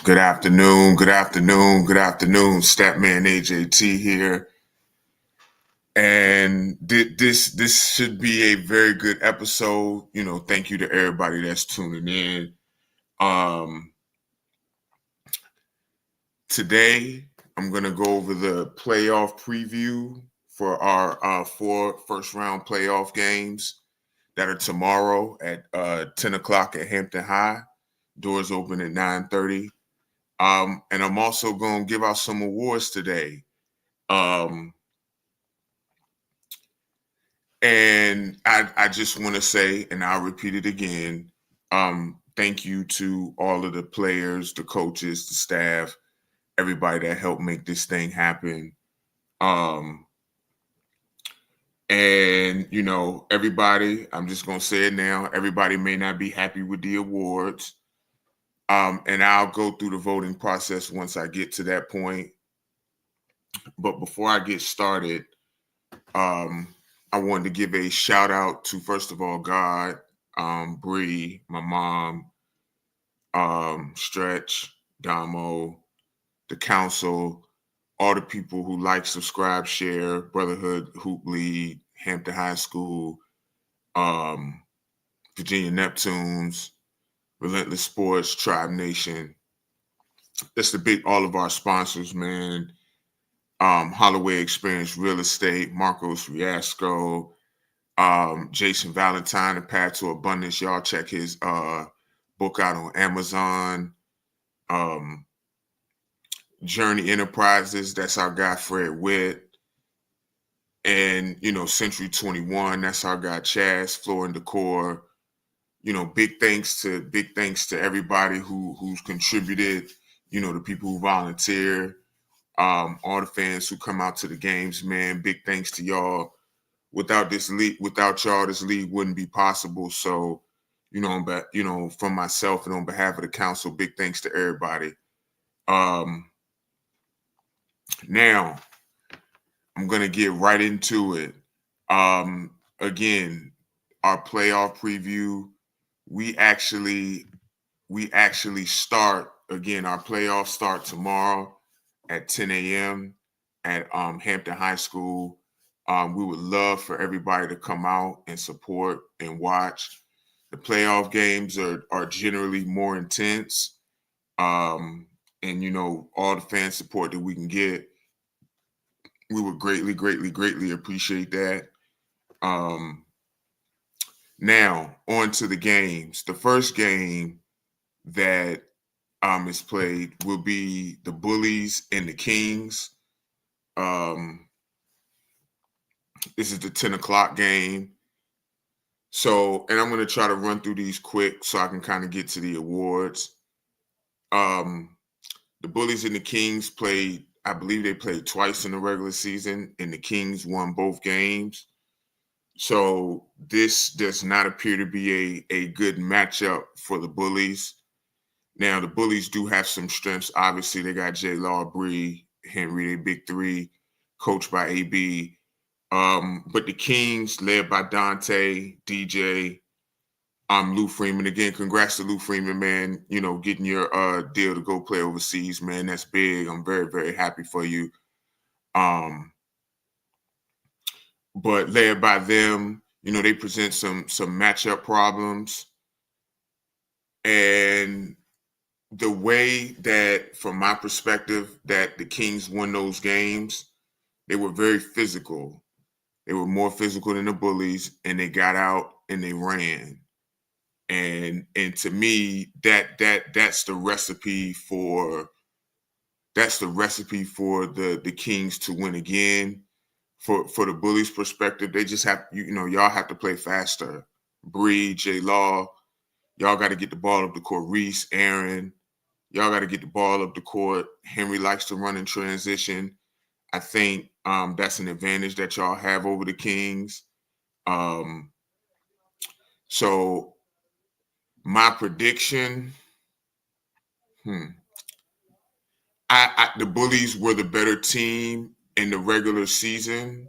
Good afternoon, good afternoon, good afternoon. Statman AJT here. And this should be a very good episode. Thank you to everybody that's tuning in. Today, I'm going to go over the playoff preview for our 4 first-round playoff games that are tomorrow at 10 o'clock at Hampton High. Doors open at 9:30. And I'm also going to give out some awards today. And I just want to say, and I'll repeat it again, thank you to all of the players, the coaches, the staff, everybody that helped make this thing happen. And, everybody, I'm just going to say it now, everybody may not be happy with the awards. And I'll go through the voting process once I get to that point. But before I get started, I wanted to give a shout out to, first of all, God, Bree, my mom, Stretch, Damo, the council, all the people who like, subscribe, share, Brotherhood, Hoop League, Hampton High School, Virginia Neptunes, Relentless Sports, Tribe Nation. That's all of our sponsors, man. Holloway Experience Real Estate, Marcos Riasco, Jason Valentine, The Path to Abundance. Y'all check his book out on Amazon. Journey Enterprises, that's our guy Fred Witt. And, Century 21, that's our guy Chaz, Floor and Decor. Big thanks to everybody who's contributed, the people who volunteer, all the fans who come out to the games, man. Big thanks to y'all. Without y'all, this league wouldn't be possible. So, from myself and on behalf of the council, big thanks to everybody. Now, I'm gonna get right into it. Again, our playoff preview. We actually start again. Our playoffs start tomorrow at 10 a.m. at Hampton High School. We would love for everybody to come out and support and watch. The playoff games are generally more intense. And, all the fan support that we can get, we would greatly, greatly, greatly appreciate that. Now, on to the games. The first game that is played will be the Bullies and the Kings. This is the 10 o'clock game. So, and I'm going to try to run through these quick so I can kind of get to the awards. The Bullies and the Kings played, I believe they played twice in the regular season, and the Kings won both games. So this does not appear to be a good matchup for the Bullies. Now, the Bullies do have some strengths. Obviously, they got J. Law, Bree, Henry, they big three, coached by AB. But the Kings, led by Dante, DJ, Lou Freeman. Again, congrats to Lou Freeman, man. Getting your deal to go play overseas, man. That's big. I'm very, very happy for you. But led by them, they present some matchup problems. And the way that, from my perspective, that the Kings won those games, they were very physical. They were more physical than the Bullies, and they got out and they ran. And to me, that's the recipe for the Kings to win again. For the Bullies' perspective, they just have, y'all have to play faster. Bree, J. Law, y'all got to get the ball up the court. Reese, Aaron, y'all got to get the ball up the court. Henry likes to run in transition. I think that's an advantage that y'all have over the Kings. So my prediction, the Bullies were the better team in the regular season,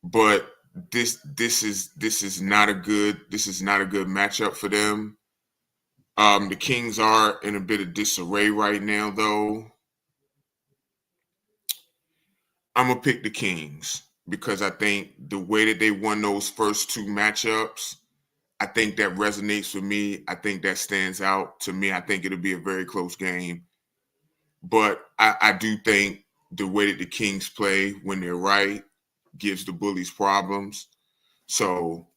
but this is not a good matchup for them. The Kings are in a bit of disarray right now, though. I'm going to pick the Kings because I think the way that they won those first two matchups, I think that resonates with me. I think that stands out to me. I think it'll be a very close game. But I do think the way that the Kings play when they're right gives the Bullies problems. So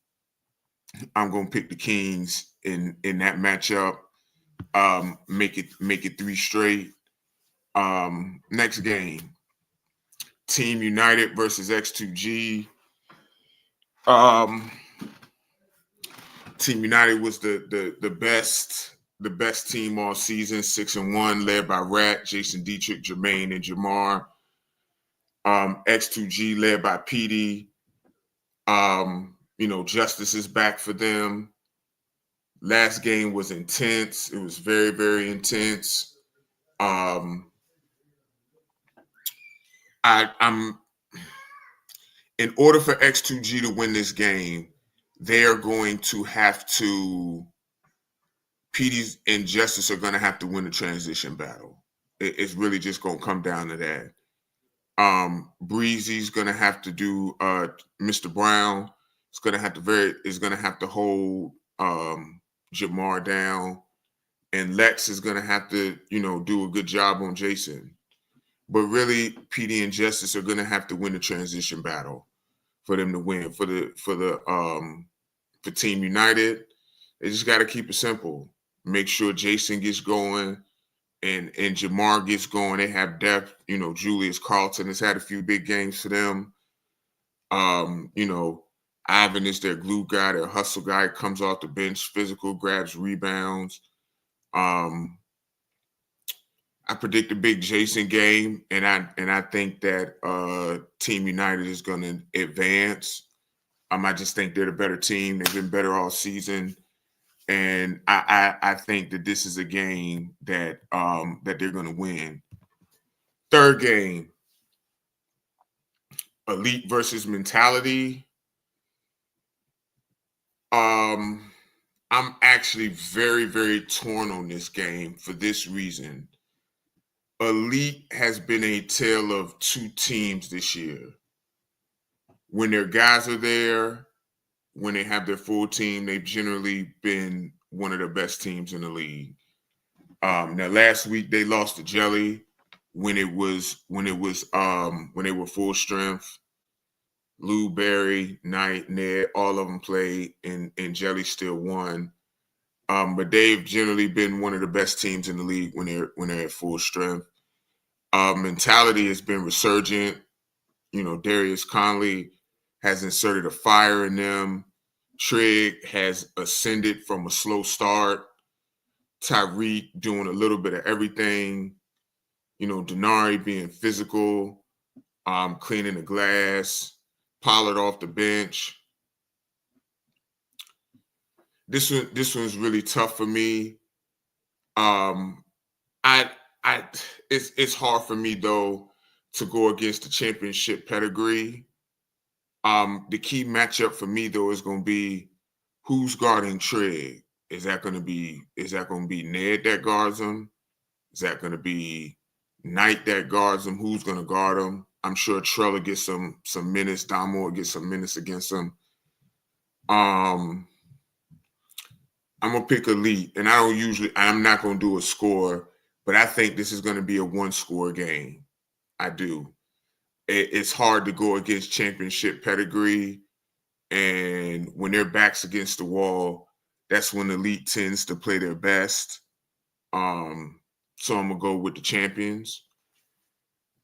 I'm going to pick the Kings in that matchup. Make it 3 straight. Next game, Team United versus X2G. Team United was the best team all season, 6-1, led by Rat, Jason Dietrich, Jermaine, and Jamar. X2G led by PD. Justice is back for them. Last game was intense. It was very, very intense. I'm in order for X2G to win this game, they are going to have to PD's and Justice are going to have to win the transition battle. It's really just going to come down to that. Breezy's going to have to do Mr. Brown. Is going to have to hold Jamar down, and Lex is going to have to do a good job on Jason. But really, PD and Justice are going to have to win the transition battle for them to win. For Team United, they just got to keep it simple. Make sure Jason gets going and Jamar gets going. They have depth. Julius Carlton has had a few big games for them. Ivan is their glue guy, their hustle guy, comes off the bench, physical, grabs rebounds. I predict a big Jason game, and I think that Team United is going to advance. I just think they're the better team. They've been better all season, and I think that this is a game that they're going to win. Third game, Elite versus Mentality. I'm actually very, very torn on this game for this reason. Elite has been a tale of two teams this year. When their guys are there, when they have their full team, they've generally been one of the best teams in the league. Now last week they lost to Jelly when they were full strength. Lou, Barry, Knight, Ned, all of them played, and Jelly still won. But they've generally been one of the best teams in the league when they're at full strength. Mentality has been resurgent. Darius Conley has inserted a fire in them. Trigg has ascended from a slow start. Tyreek doing a little bit of everything. Denari being physical, cleaning the glass. Pollard off the bench. This one's really tough for me. It's hard for me though to go against the championship pedigree. The key matchup for me though is going to be who's guarding Trigg. Is that going to be Ned that guards him? Is that going to be Knight that guards him? Who's going to guard him? I'm sure Trella gets some minutes. Damo will get some minutes against him. I'm gonna pick Elite, and I'm not gonna do a score, but I think this is gonna be a 1-score game. I do. It's hard to go against championship pedigree, and when their backs against the wall, that's when Elite tends to play their best. So I'm gonna go with the champions.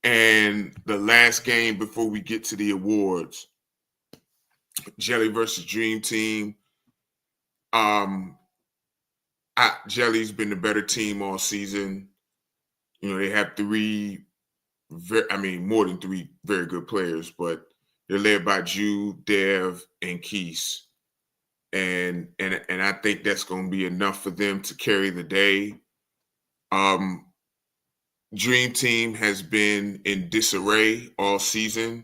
And the last game before we get to the awards, Jelly versus Dream Team. Jelly's been the better team all season. They have more than 3 very good players, but they're led by Jude, Dev, and Keese. And I think that's going to be enough for them to carry the day. Dream Team has been in disarray all season,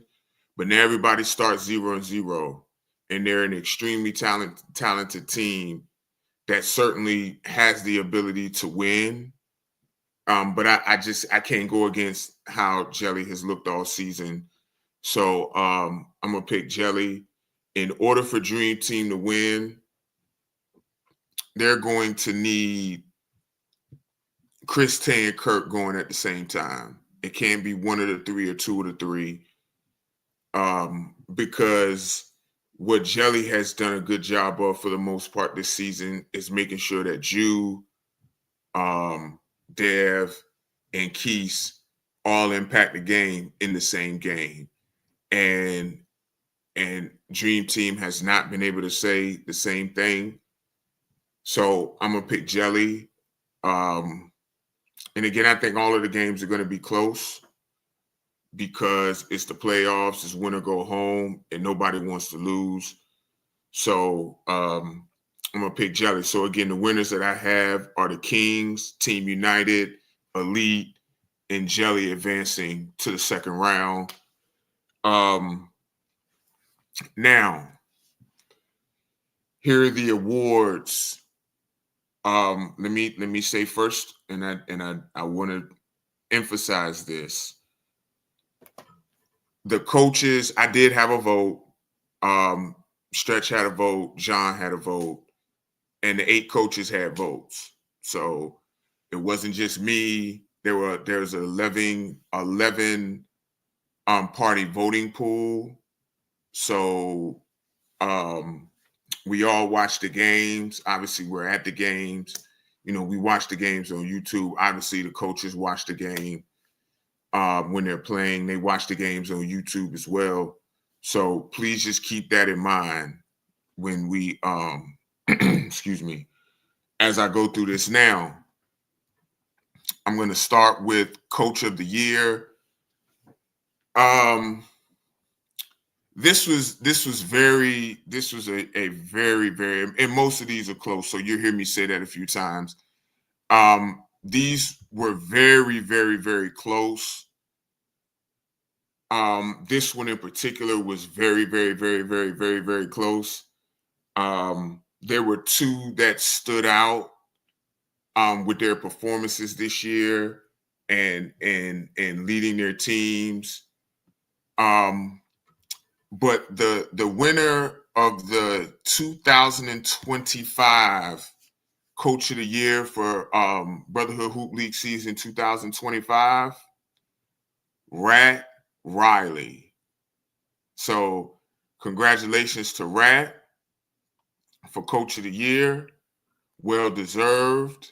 but now everybody starts 0-0, and they're an extremely talented team that certainly has the ability to win. But I can't go against how Jelly has looked all season. So I'm gonna pick Jelly. In order for Dream Team to win, they're going to need Chris Tay and Kirk going at the same time. It can't be one of the three or two of the three. Because what Jelly has done a good job of for the most part this season is making sure that Jew, Dev, and Keese all impact the game in the same game. And Dream Team has not been able to say the same thing. So I'm gonna pick Jelly. And again, I think all of the games are going to be close because it's the playoffs, it's win or go home, and nobody wants to lose. So I'm gonna pick Jelly. So again, the winners that I have are the Kings, Team United, Elite, and Jelly advancing to the second round. Now, here are the awards. Let me say first, and I want to emphasize this. The coaches, I did have a vote. Stretch had a vote. John had a vote, and the 8 coaches had votes. So it wasn't just me. There's 11 party voting pool. So we all watched the games. Obviously, we're at the games. We watch the games on YouTube. Obviously, the coaches watch the game when they're playing. They watch the games on YouTube as well. So please just keep that in mind when we, excuse me, as I go through this now. I'm going to start with Coach of the Year. This was a very, very, and most of these are close. So you'll hear me say that a few times. These were very, very, very close. This one in particular was very, very, very, very, very, very close. There were 2 that stood out with their performances this year and leading their teams. But the winner of the 2025 Coach of the Year for Brotherhood Hoop League season 2025, Rat Riley. So congratulations to Rat for Coach of the Year. Well deserved.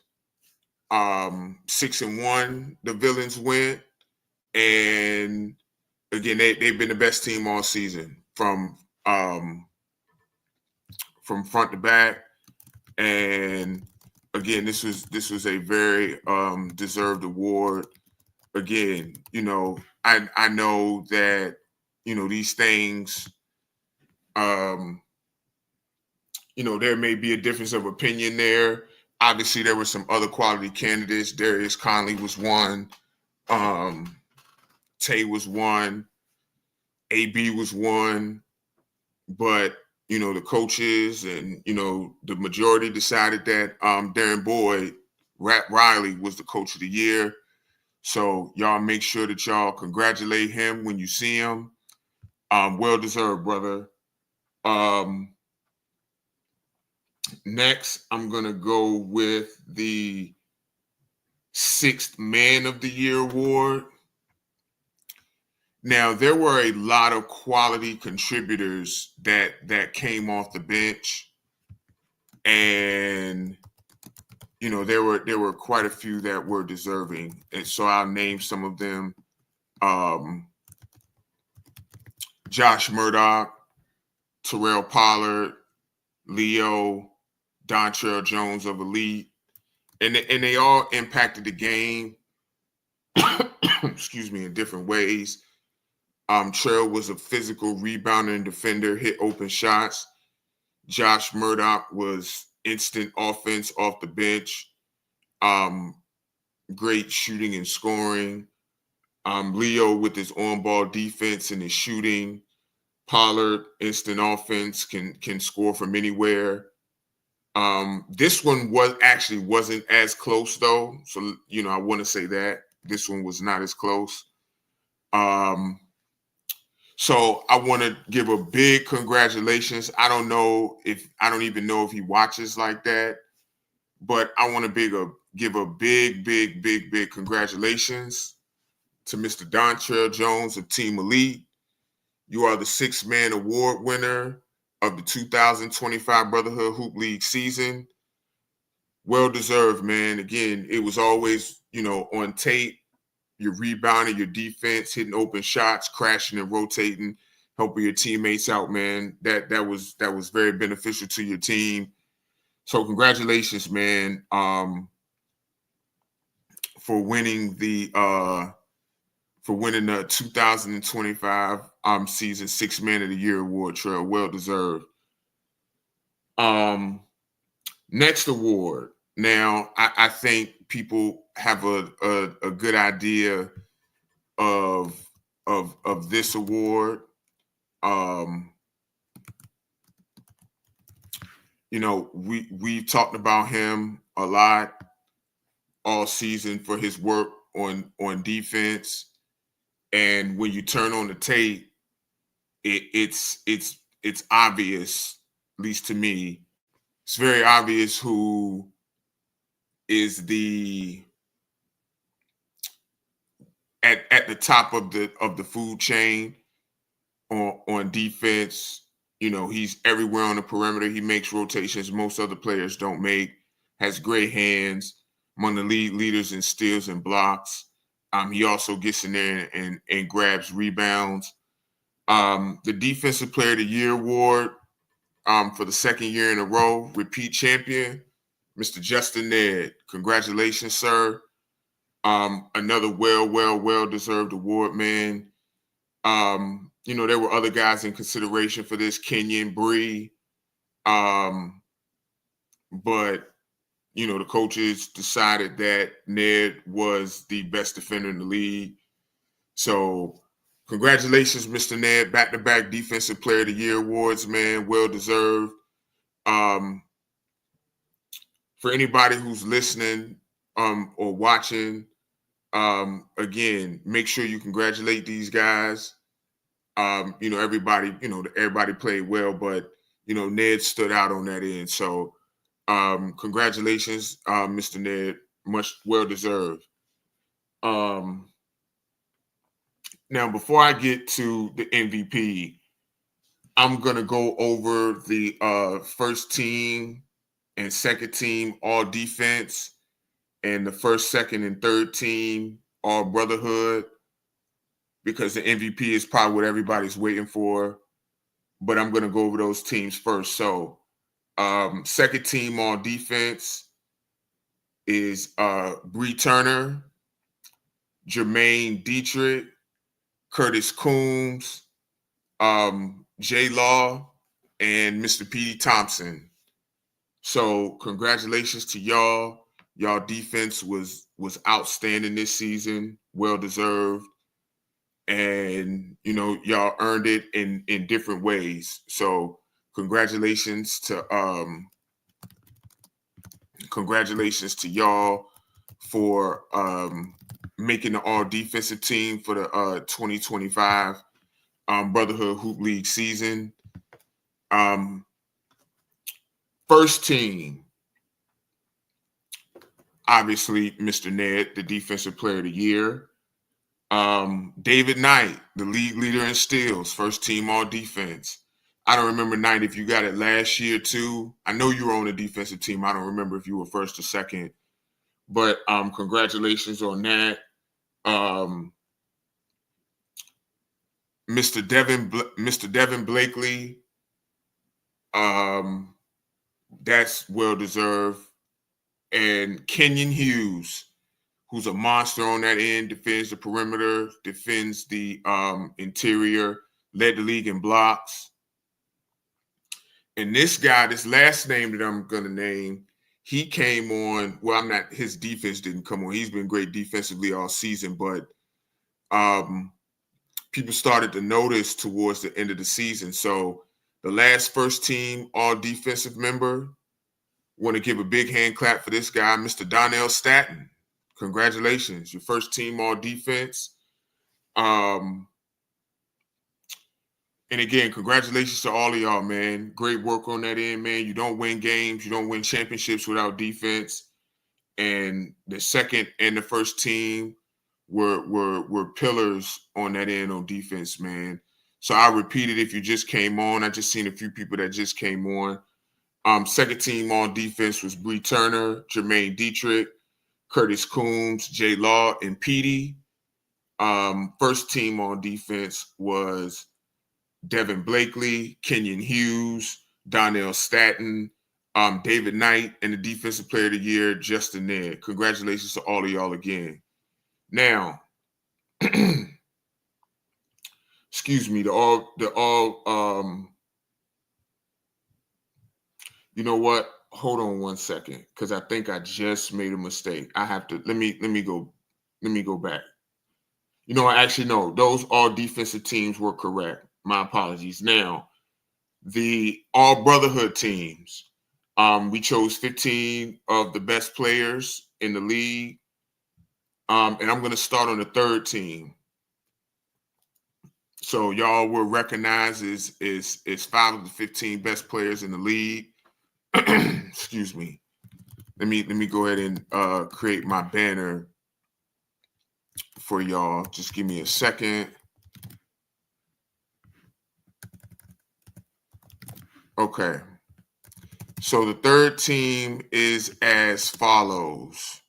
6-1 the Villains went, and again they've been the best team all season from front to back. And again, this was a very deserved award. Again, I know that these things, there may be a difference of opinion there. Obviously, there were some other quality candidates. Darius Conley was one. Tay was one. AB was one. But, the coaches and, the majority decided that Darren Boyd, Rat Riley, was the Coach of the Year. So y'all make sure that y'all congratulate him when you see him. Well deserved, brother. Next, I'm going to go with the 6th Man of the Year award. Now, there were a lot of quality contributors that came off the bench, and there were quite a few that were deserving, and so I'll name some of them. Josh Murdoch, Terrell Pollard, Leo, Dontrell Jones of Elite, and they all impacted the game, excuse me, in different ways. Terrell was a physical rebounder and defender, hit open shots. Josh Murdoch was instant offense off the bench, great shooting and scoring. Leo with his on-ball defense and his shooting. Pollard, instant offense, can score from anywhere. This one wasn't as close though. So, I want to say that this one was not as close. So I want to give a big congratulations. I don't even know if he watches like that, but I want to give a big congratulations to Mr. Dontrell Jones of Team Elite. You are the 6-man award winner of the 2025 Brotherhood Hoop League season. Well deserved, man. Again, it was always, on tape. Your rebounding, your defense, hitting open shots, crashing and rotating, helping your teammates out, man. That was very beneficial to your team. So congratulations, man, for winning the 2025 season 6-man of the year award, Trell. Well deserved. Next award. Now, I think people have a good idea of this award. We talked about him a lot all season for his work on defense, and when you turn on the tape, it's obvious, at least to me, it's very obvious who is at the top of the food chain on defense. He's everywhere on the perimeter. He makes rotations most other players don't make. Has great hands. Among the league leaders in steals and blocks. He also gets in there and grabs rebounds. The Defensive Player of the Year award for the second year in a row, repeat champion, Mr. Justin Ned. Congratulations, sir. Another well-deserved award, man. There were other guys in consideration for this, Kenyon Bree. But, the coaches decided that Ned was the best defender in the league. So congratulations, Mr. Ned. Back-to-back Defensive Player of the Year awards, man. Well-deserved. For anybody who's listening or watching, again, make sure you congratulate these guys. Everybody played well, but Ned stood out on that end. So congratulations, Mr. Ned. Much well deserved. Now, before I get to the MVP, I'm gonna go over the first team and second team all defense, and the first, second, and third team all brotherhood, because the MVP is probably what everybody's waiting for. But I'm going to go over those teams first. So second team on defense is Bree Turner, Jermaine Dietrich, Curtis Coombs, J Law, and Mr. P.D. Thompson. So congratulations to y'all. Y'all defense was outstanding this season, well deserved. And y'all earned it in different ways. So congratulations to y'all for making the all defensive team for the 2025 Brotherhood Hoop League season. First team, obviously Mr. Ned, the Defensive Player of the Year. David Knight, the league leader in steals, first team all defense. I don't remember, Knight, if you got it last year too. I know you were on the defensive team. I don't remember if you were first or second, but congratulations on that. Mr. Devin Blakely, that's well deserved. And Kenyon Hughes, who's a monster on that end, defends the perimeter, defends the interior, led the league in blocks. And this guy, this last name that I'm going to name, he came on, his defense didn't come on. He's been great defensively all season, but people started to notice towards the end of the season. So the last first team all defensive member Want to give a big hand clap for this guy, Mr. Donnell Staton. Congratulations, your first team all defense. And again, congratulations to all of y'all, man. Great work on that end, man. You don't win games, you don't win championships without defense. And the second and the first team were pillars on that end on defense, man. So I'll repeat it if you just came on. I just seen a few people that just came on. Second team on defense was Bree Turner, Jermaine Dietrich, Curtis Coombs, Jay Law, and Petey. First team on defense was Devin Blakely, Kenyon Hughes, Donnell Staton, David Knight, and the Defensive Player of the Year, Justin Ned. Congratulations to all of y'all again. Now, excuse me, you know what? Hold on one second, because I think I just made a mistake. I have to let me go back. You know, actually, no, those all defensive teams were correct. My apologies. Now, the all brotherhood teams, we chose 15 of the best players in the league. And I'm going to start on the third team. So y'all were recognized as 5 of the 15 best players in the league. Excuse me. Let me go ahead and create my banner for y'all. Just give me a second. Okay. So the third team is as follows: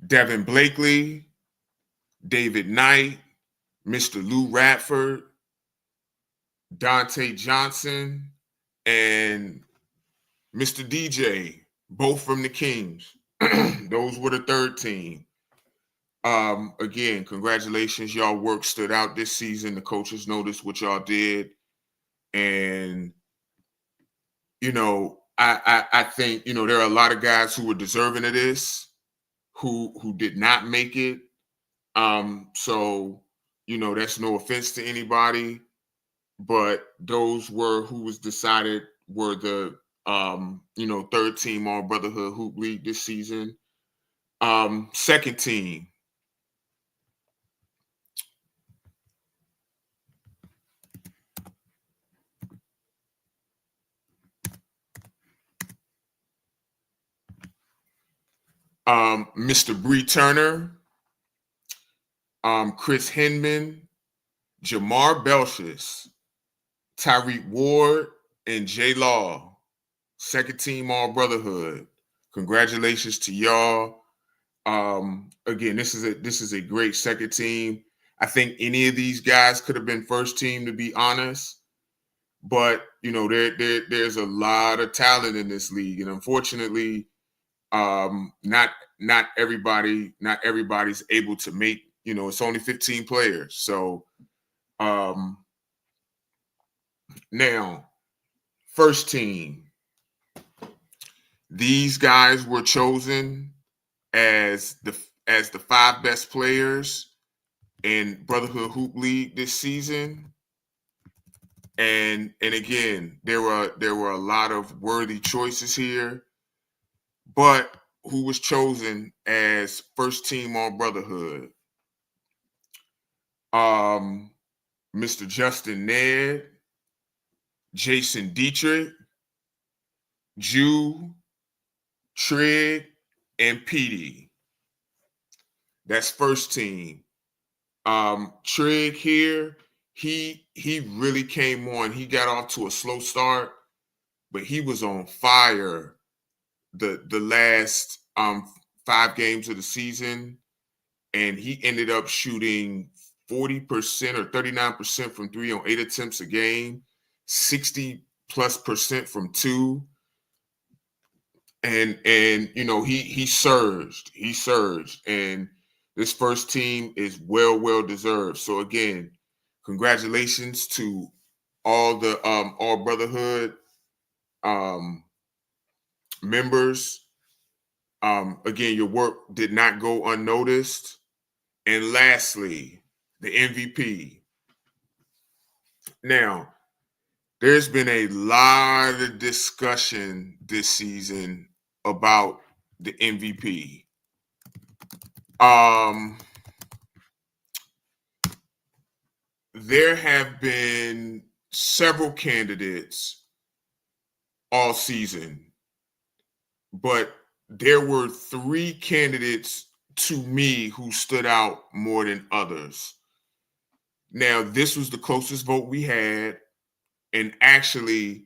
Devin Blakely, David Knight, Mr. Lou Radford, Dante Johnson, and Mr. DJ, both from the Kings. Those were the third team. Again, congratulations. Y'all work stood out this season. The coaches noticed what y'all did. And, you know, I think, you know, there are a lot of guys who were deserving of this, who did not make it. So, you know, that's no offense to anybody, but those were who was decided were the, you know, third team all brotherhood hoop league this season. Second team. Mr. Bree Turner, Chris Hinman, Jamar Belshis, Tyreek Ward, and Jay Law. Second team all brotherhood. Congratulations to y'all. Again, this is a great second team. I think any of these guys could have been first team, to be honest. But you know, there's a lot of talent in this league, and unfortunately, not everybody's able to make. You know, it's only 15 players. So now, first team. These guys were chosen as the 5 best players in Brotherhood Hoop League this season. And again, there were a lot of worthy choices here, but who was chosen as first team all brotherhood? Mr. Justin Ned, Jason Dietrich, Jew, Trigg, and Petey. That's first team. Trigg here, he really came on. He got off to a slow start, but he was on fire the last 5 games of the season, and he ended up shooting 40% or 39% from 3 on 8 attempts a game, 60+% from 2. And you know, he surged, and this first team is well deserved. So again, congratulations to all the all brotherhood members. Again, your work did not go unnoticed. And lastly, the MVP. Now, there's been a lot of discussion this season about the MVP. There have been several candidates all season, but there were 3 candidates to me who stood out more than others. Now, this was the closest vote we had, and actually,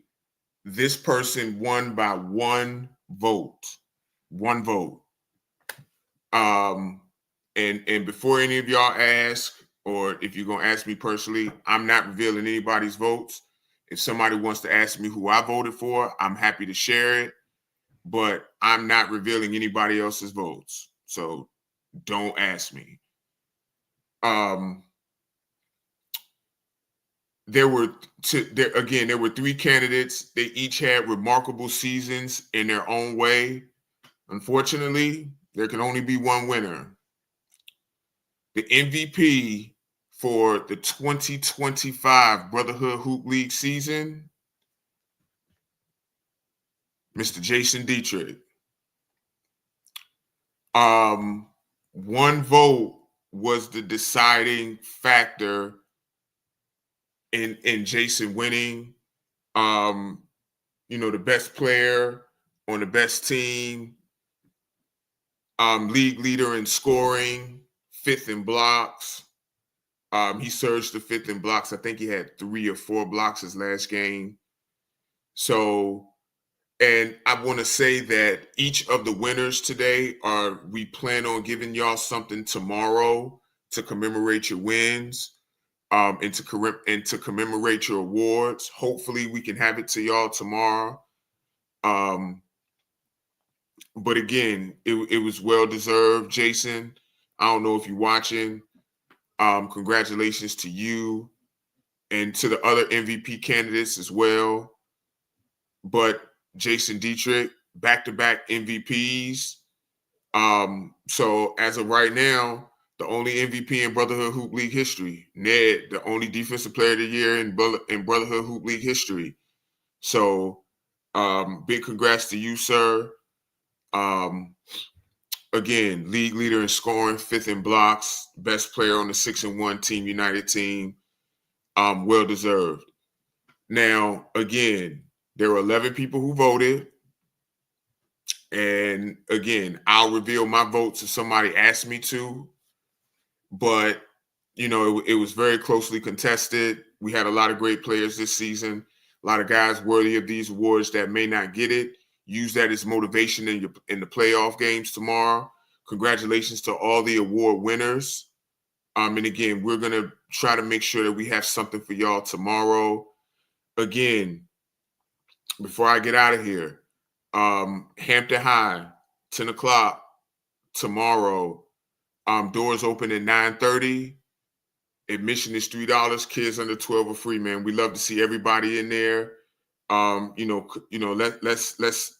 this person won by 1 vote. 1 vote. And before any of y'all ask, or if you're gonna ask me personally, I'm not revealing anybody's votes. If somebody wants to ask me who I voted for, I'm happy to share it, but I'm not revealing anybody else's votes. So don't ask me. There were 3 candidates. They each had remarkable seasons in their own way. Unfortunately, there can only be one winner. The MVP for the 2025 Brotherhood Hoop League season, Mr. Jason Dietrich. 1 vote was the deciding factor in Jason winning. The best player on the best team, league leader in scoring, 5th in blocks. He surged to 5th in blocks. I think he had 3 or 4 blocks his last game. So, and I want to say that each of the winners today we plan on giving y'all something tomorrow to commemorate your wins, and to commemorate your awards. Hopefully we can have it to y'all tomorrow. But again, it was well deserved, Jason. I don't know if you're watching. Congratulations to you and to the other MVP candidates as well. But Jason Dietrich, back-to-back MVPs. So as of right now, the only MVP in Brotherhood Hoop League history. Ned, the only Defensive Player of the Year in Brotherhood Hoop League history. So big congrats to you, sir. Again, league leader in scoring, 5th in blocks, best player on the 6-1 Team United team. Well deserved. Now, again, there were 11 people who voted. And again, I'll reveal my votes if somebody asks me to. But, it was very closely contested. We had a lot of great players this season, a lot of guys worthy of these awards that may not get it. Use that as motivation in the playoff games tomorrow. Congratulations to all the award winners. And again, we're going to try to make sure that we have something for y'all tomorrow. Again, before I get out of here, Hampton High, 10 o'clock tomorrow. Doors open at 9:30. Admission is $3. Kids under 12 are free, man. We love to see everybody in there. Let's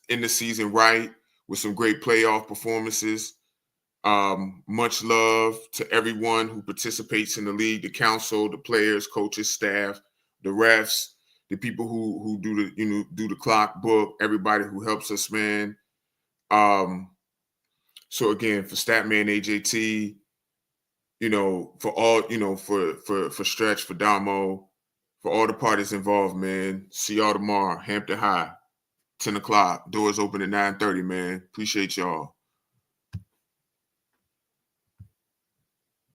end the season right with some great playoff performances. Much love to everyone who participates in the league, the council, the players, coaches, staff, the refs, the people who do the clock book, everybody who helps us, man. So again, for Statman AJT, for all, for Stretch, for Damo, for all the parties involved, man. See y'all tomorrow. Hampton High, 10 o'clock. Doors open at 9:30, man. Appreciate y'all.